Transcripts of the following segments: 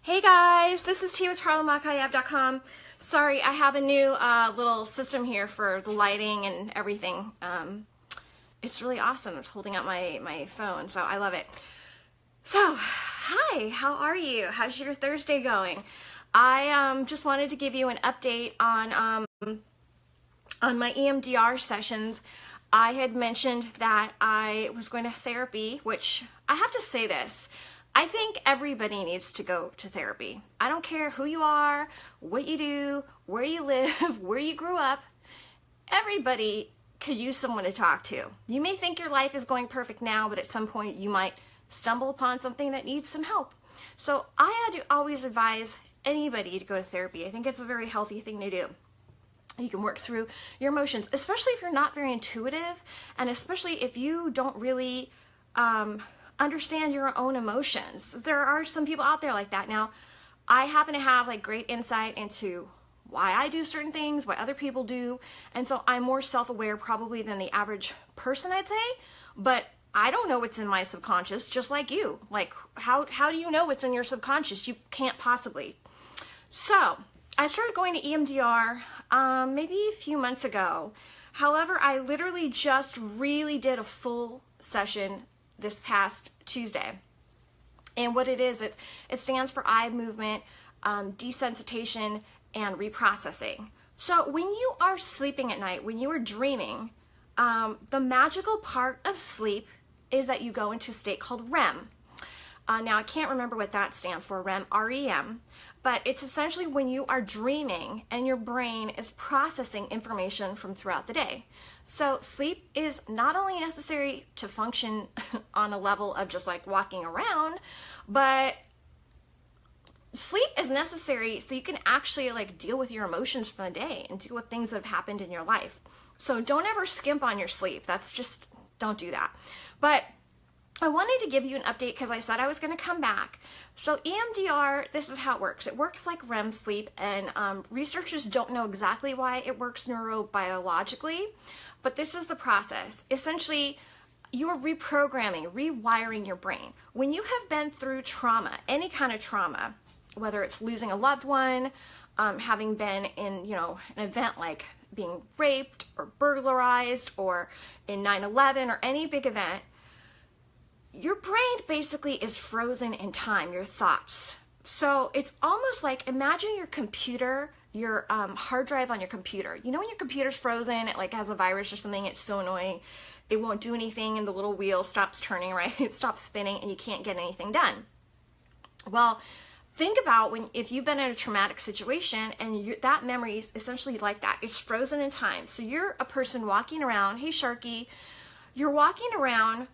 Hey guys, this is T with TarlaMakaeff.com. Sorry, I have a new little system here for the lighting and everything. It's really awesome. It's holding up my phone, so I love it. So, hi, how are you? How's your Thursday going? I just wanted to give you an update on my EMDR sessions. I had mentioned that I was going to therapy, which I have to say this. I think everybody needs to go to therapy. I don't care who you are, what you do, where you live, where you grew up. Everybody could use someone to talk to. You may think your life is going perfect now, but at some point you might stumble upon something that needs some help. So I always advise anybody to go to therapy. I think it's a very healthy thing to do. You can work through your emotions, especially if you're not very intuitive, and especially if you don't really understand your own emotions. There are some people out there like that. Now, I happen to have like great insight into why I do certain things, why other people do, and so I'm more self-aware probably than the average person, I'd say, but I don't know what's in my subconscious, just like you. Like, how do you know what's in your subconscious? You can't possibly. So, I started going to EMDR maybe a few months ago. However, I literally just really did a full session this past Tuesday. And what it is, it stands for eye movement, desensitization, and reprocessing. So when you are sleeping at night, when you are dreaming, the magical part of sleep is that you go into a state called REM. Now I can't remember what that stands for, REM, R-E-M, but it's essentially when you are dreaming and your brain is processing information from throughout the day. So sleep is not only necessary to function on a level of just like walking around, but sleep is necessary so you can actually like deal with your emotions from the day and deal with things that have happened in your life. So don't ever skimp on your sleep. Don't do that. But I wanted to give you an update because I said I was going to come back. So EMDR, this is how it works. It works like REM sleep, and researchers don't know exactly why it works neurobiologically, but this is the process. Essentially, you're reprogramming, rewiring your brain. When you have been through trauma, any kind of trauma, whether it's losing a loved one, having been in, an event like being raped or burglarized, or in 9/11 or any big event, your brain basically is frozen in time, your thoughts. So it's almost like, imagine your computer, your hard drive on your computer. You know when your computer's frozen, it like has a virus or something, it's so annoying. It won't do anything and the little wheel stops turning, right? It stops spinning and you can't get anything done. Well, think about if you've been in a traumatic situation and that memory is essentially like that. It's frozen in time. So you're a person walking around, hey Sharky, you're walking around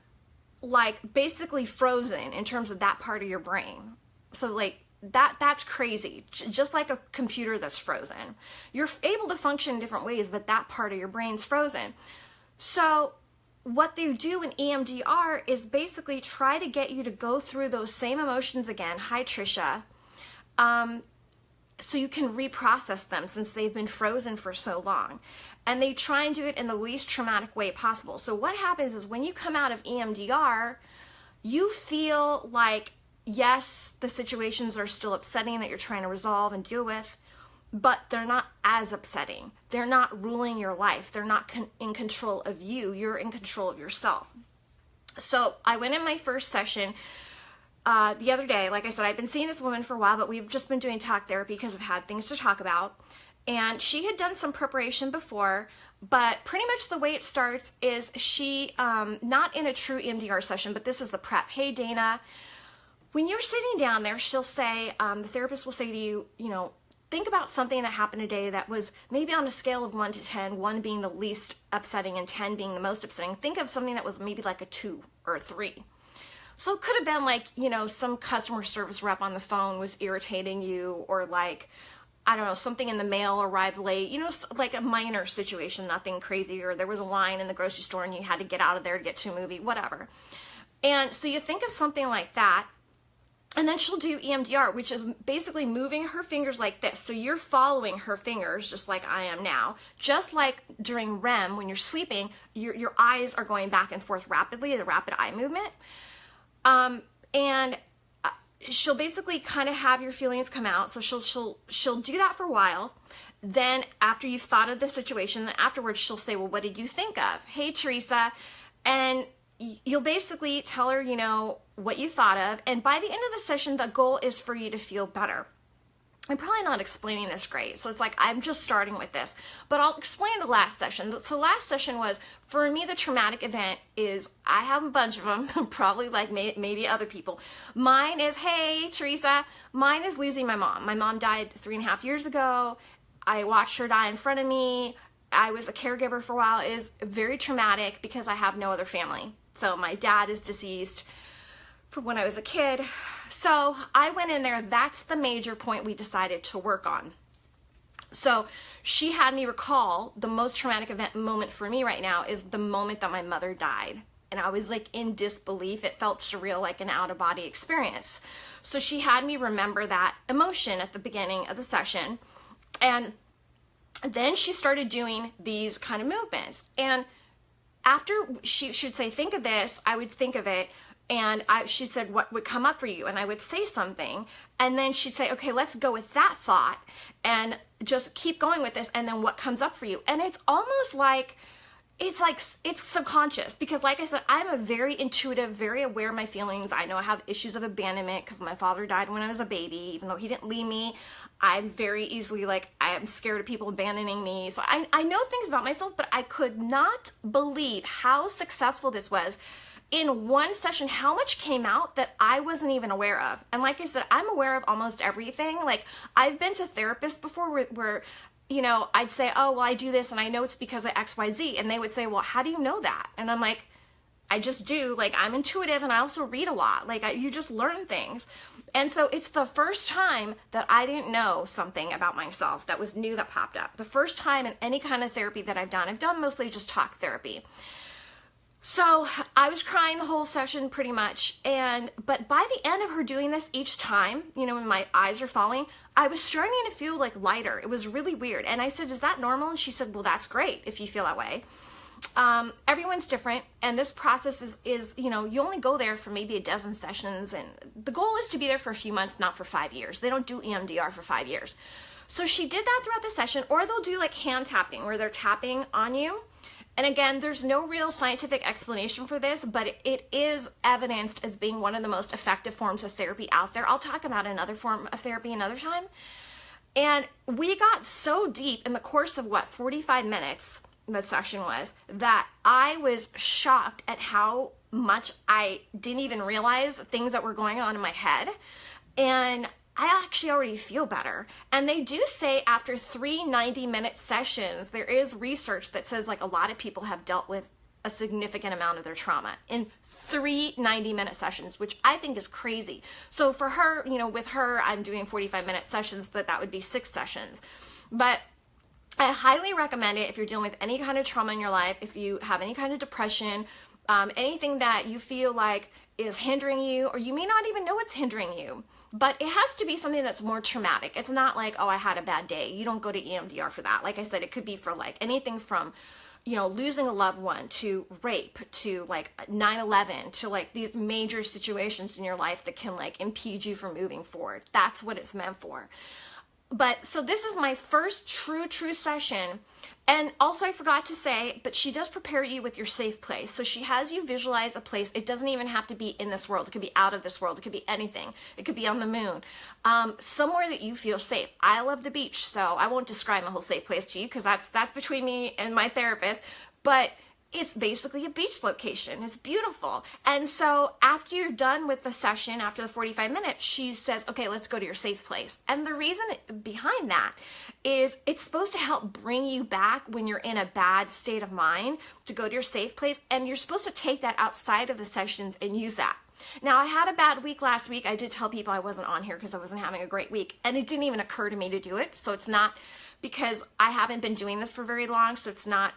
like basically frozen in terms of that part of your brain. So like that's crazy. Just like a computer that's frozen. You're able to function in different ways, but that part of your brain's frozen. So what they do in EMDR is basically try to get you to go through those same emotions again. Hi, Trisha. So you can reprocess them since they've been frozen for so long. And they try and do it in the least traumatic way possible. So what happens is when you come out of EMDR, you feel like, yes, the situations are still upsetting that you're trying to resolve and deal with, but they're not as upsetting. They're not ruling your life. They're not in control of you. You're in control of yourself. So I went in my first session the other day. Like I said, I've been seeing this woman for a while, but we've just been doing talk therapy because I've had things to talk about. And she had done some preparation before, but pretty much the way it starts is she, not in a true EMDR session, but this is the prep. Hey, Dana, when you're sitting down there, she'll say, the therapist will say to you, think about something that happened today that was maybe on a scale of 1 to 10, 1 being the least upsetting and 10 being the most upsetting. Think of something that was maybe like a 2 or a 3. So it could have been like, some customer service rep on the phone was irritating you, or like, I don't know, something in the mail arrived late, like a minor situation, nothing crazy, or there was a line in the grocery store and you had to get out of there to get to a movie, whatever. And so you think of something like that, and then she'll do EMDR, which is basically moving her fingers like this. So you're following her fingers just like I am now. Just like during REM, when you're sleeping, your eyes are going back and forth rapidly, the rapid eye movement. And she'll basically kind of have your feelings come out. So she'll do that for a while. Then after you've thought of the situation, then afterwards she'll say, well, what did you think of? Hey, Teresa. And you'll basically tell her, you know, what you thought of. And by the end of the session, the goal is for you to feel better. I'm probably not explaining this great, so it's like I'm just starting with this, but I'll explain the last session. So last session was, for me, the traumatic event is, I have a bunch of them, probably like maybe other people. Mine is, hey, Teresa, mine is losing my mom. My mom died 3.5 years ago. I watched her die in front of me. I was a caregiver for a while. It is very traumatic because I have no other family. So my dad is deceased from when I was a kid. So I went in there. That's the major point we decided to work on. So she had me recall the most traumatic event moment for me right now is the moment that my mother died. And I was like in disbelief. It felt surreal, like an out-of-body experience. So she had me remember that emotion at the beginning of the session. And then she started doing these kind of movements. And after she would say, think of this, I would think of it. And she said, what would come up for you? And I would say something. And then she'd say, okay, let's go with that thought and just keep going with this. And then what comes up for you? And it's almost like, it's subconscious, because like I said, I'm a very intuitive, very aware of my feelings. I know I have issues of abandonment because my father died when I was a baby. Even though he didn't leave me, I'm very easily like, I'm scared of people abandoning me. So I know things about myself, but I could not believe how successful this was. In one session, how much came out that I wasn't even aware of. And like I said, I'm aware of almost everything. Like, I've been to therapists before where you know, I'd say, oh, well, I do this and I know it's because of XYZ. And they would say, well, how do you know that? And I'm like, I just do. Like, I'm intuitive and I also read a lot. Like, you just learn things. And so it's the first time that I didn't know something about myself that was new that popped up. The first time in any kind of therapy that I've done mostly just talk therapy. So I was crying the whole session pretty much. But by the end of her doing this each time, you know, when my eyes are falling, I was starting to feel like lighter. It was really weird. And I said, is that normal? And she said, well, that's great if you feel that way. Everyone's different. And this process is, you know, you only go there for maybe a dozen sessions. And the goal is to be there for a few months, not for 5 years. They don't do EMDR for 5 years. So she did that throughout the session, or they'll do like hand tapping where they're tapping on you. And again, there's no real scientific explanation for this, but it is evidenced as being one of the most effective forms of therapy out there. I'll talk about another form of therapy another time. And we got so deep in the course of 45 minutes the session was, that I was shocked at how much I didn't even realize things that were going on in my head. And I actually already feel better. And they do say after 3 90-minute sessions, there is research that says like a lot of people have dealt with a significant amount of their trauma in 3 90-minute sessions, which I think is crazy. So for her, you know, with her, I'm doing 45-minute sessions, but that would be 6 sessions. But I highly recommend it if you're dealing with any kind of trauma in your life, if you have any kind of depression, anything that you feel like is hindering you, or you may not even know it's hindering you. But it has to be something that's more traumatic. It's not like, oh, I had a bad day. You don't go to EMDR for that. Like I said, it could be for like anything from, you know, losing a loved one to rape to like 9/11 to like these major situations in your life that can like impede you from moving forward. That's what it's meant for. But so this is my first true session. And also I forgot to say, but she does prepare you with your safe place. So she has you visualize a place. It doesn't even have to be in this world. It could be out of this world. It could be anything. It could be on the moon. Somewhere that you feel safe. I love the beach, so I won't describe my whole safe place to you because that's between me and my therapist. But it's basically a beach location. It's beautiful. And so after you're done with the session, after the 45 minutes, she says, okay, let's go to your safe place. And the reason behind that is it's supposed to help bring you back when you're in a bad state of mind to go to your safe place. And you're supposed to take that outside of the sessions and use that. Now, I had a bad week last week. I did tell people I wasn't on here because I wasn't having a great week. And it didn't even occur to me to do it. So it's not because I haven't been doing this for very long. So it's not...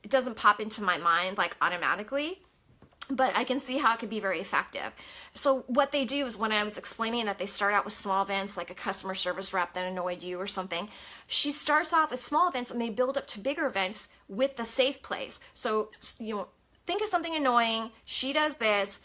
it doesn't pop into my mind like automatically, but I can see how it could be very effective. So what they do is when I was explaining that they start out with small events, like a customer service rep that annoyed you or something, she starts off with small events and they build up to bigger events with the safe place. So, you know, think of something annoying. She does this.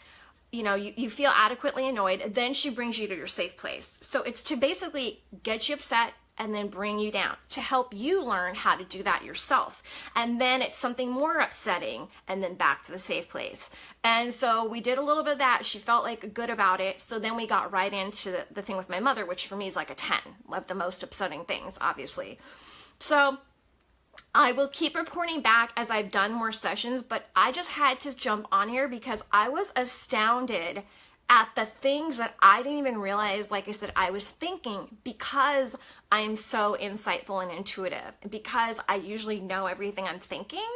you feel adequately annoyed, then she brings you to your safe place. So it's to basically get you upset and then bring you down, to help you learn how to do that yourself. And then it's something more upsetting, and then back to the safe place. And so we did a little bit of that. She felt like good about it. So then we got right into the thing with my mother, which for me is like a 10, of the most upsetting things, obviously. So I will keep reporting back as I've done more sessions, but I just had to jump on here because I was astounded at the things that I didn't even realize, like I said, I was thinking, because I am so insightful and intuitive, because I usually know everything I'm thinking.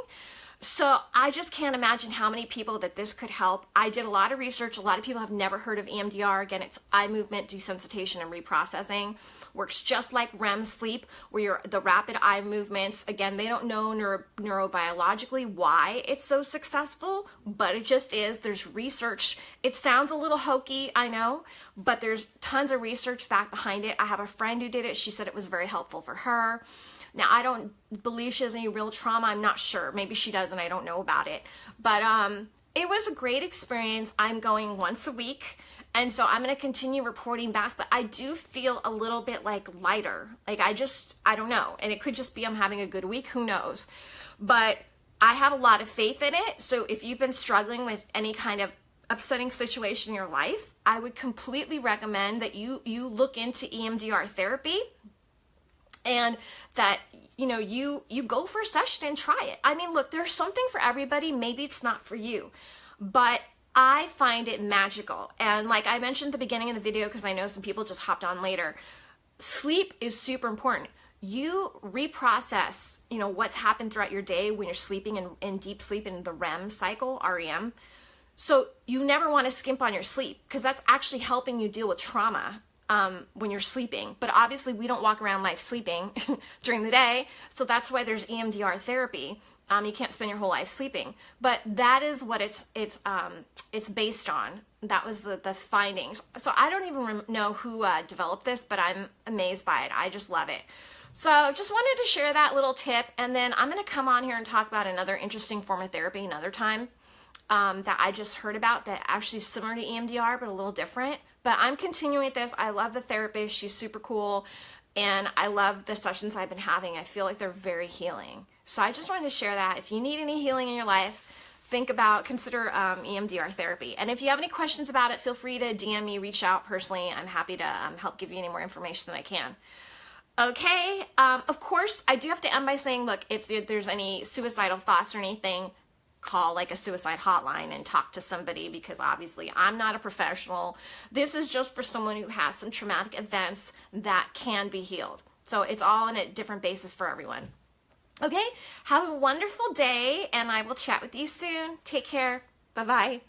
So I just can't imagine how many people that this could help. I did a lot of research. A lot of people have never heard of EMDR. Again, it's eye movement desensitization and reprocessing. Works just like REM sleep, where the rapid eye movements, again, they don't know neurobiologically why it's so successful, but it just is. There's research. It sounds a little hokey, I know, but there's tons of research back behind it. I have a friend who did it. She said it was very helpful for her. Now, I don't believe she has any real trauma. I'm not sure. Maybe she does and I don't know about it. But it was a great experience. I'm going once a week. And so I'm going to continue reporting back. But I do feel a little bit like lighter. Like I don't know. And it could just be I'm having a good week. Who knows? But I have a lot of faith in it. So if you've been struggling with any kind of upsetting situation in your life, I would completely recommend that you look into EMDR therapy. And that, you go for a session and try it. I mean, look, there's something for everybody. Maybe it's not for you, but I find it magical. And like I mentioned at the beginning of the video, because I know some people just hopped on later, sleep is super important. You reprocess, what's happened throughout your day when you're sleeping in deep sleep in the REM cycle, REM. So you never want to skimp on your sleep, because that's actually helping you deal with trauma when you're sleeping. But obviously we don't walk around life sleeping during the day. So that's why there's EMDR therapy. You can't spend your whole life sleeping, but that is what it's based on. That was the findings. So I don't even know who developed this, but I'm amazed by it. I just love it. So just wanted to share that little tip. And then I'm going to come on here and talk about another interesting form of therapy another time. That I just heard about, that actually is similar to EMDR, but a little different. But I'm continuing with this. I love the therapist. She's super cool. And I love the sessions I've been having. I feel like they're very healing. So I just wanted to share that. If you need any healing in your life, consider EMDR therapy. And if you have any questions about it, feel free to DM me, reach out personally. I'm happy to help give you any more information than I can. Okay. Of course, I do have to end by saying, look, if there's any suicidal thoughts or anything, call like a suicide hotline and talk to somebody, because obviously I'm not a professional. This is just for someone who has some traumatic events that can be healed. So it's all on a different basis for everyone. Okay, have a wonderful day, and I will chat with you soon. Take care. Bye-bye.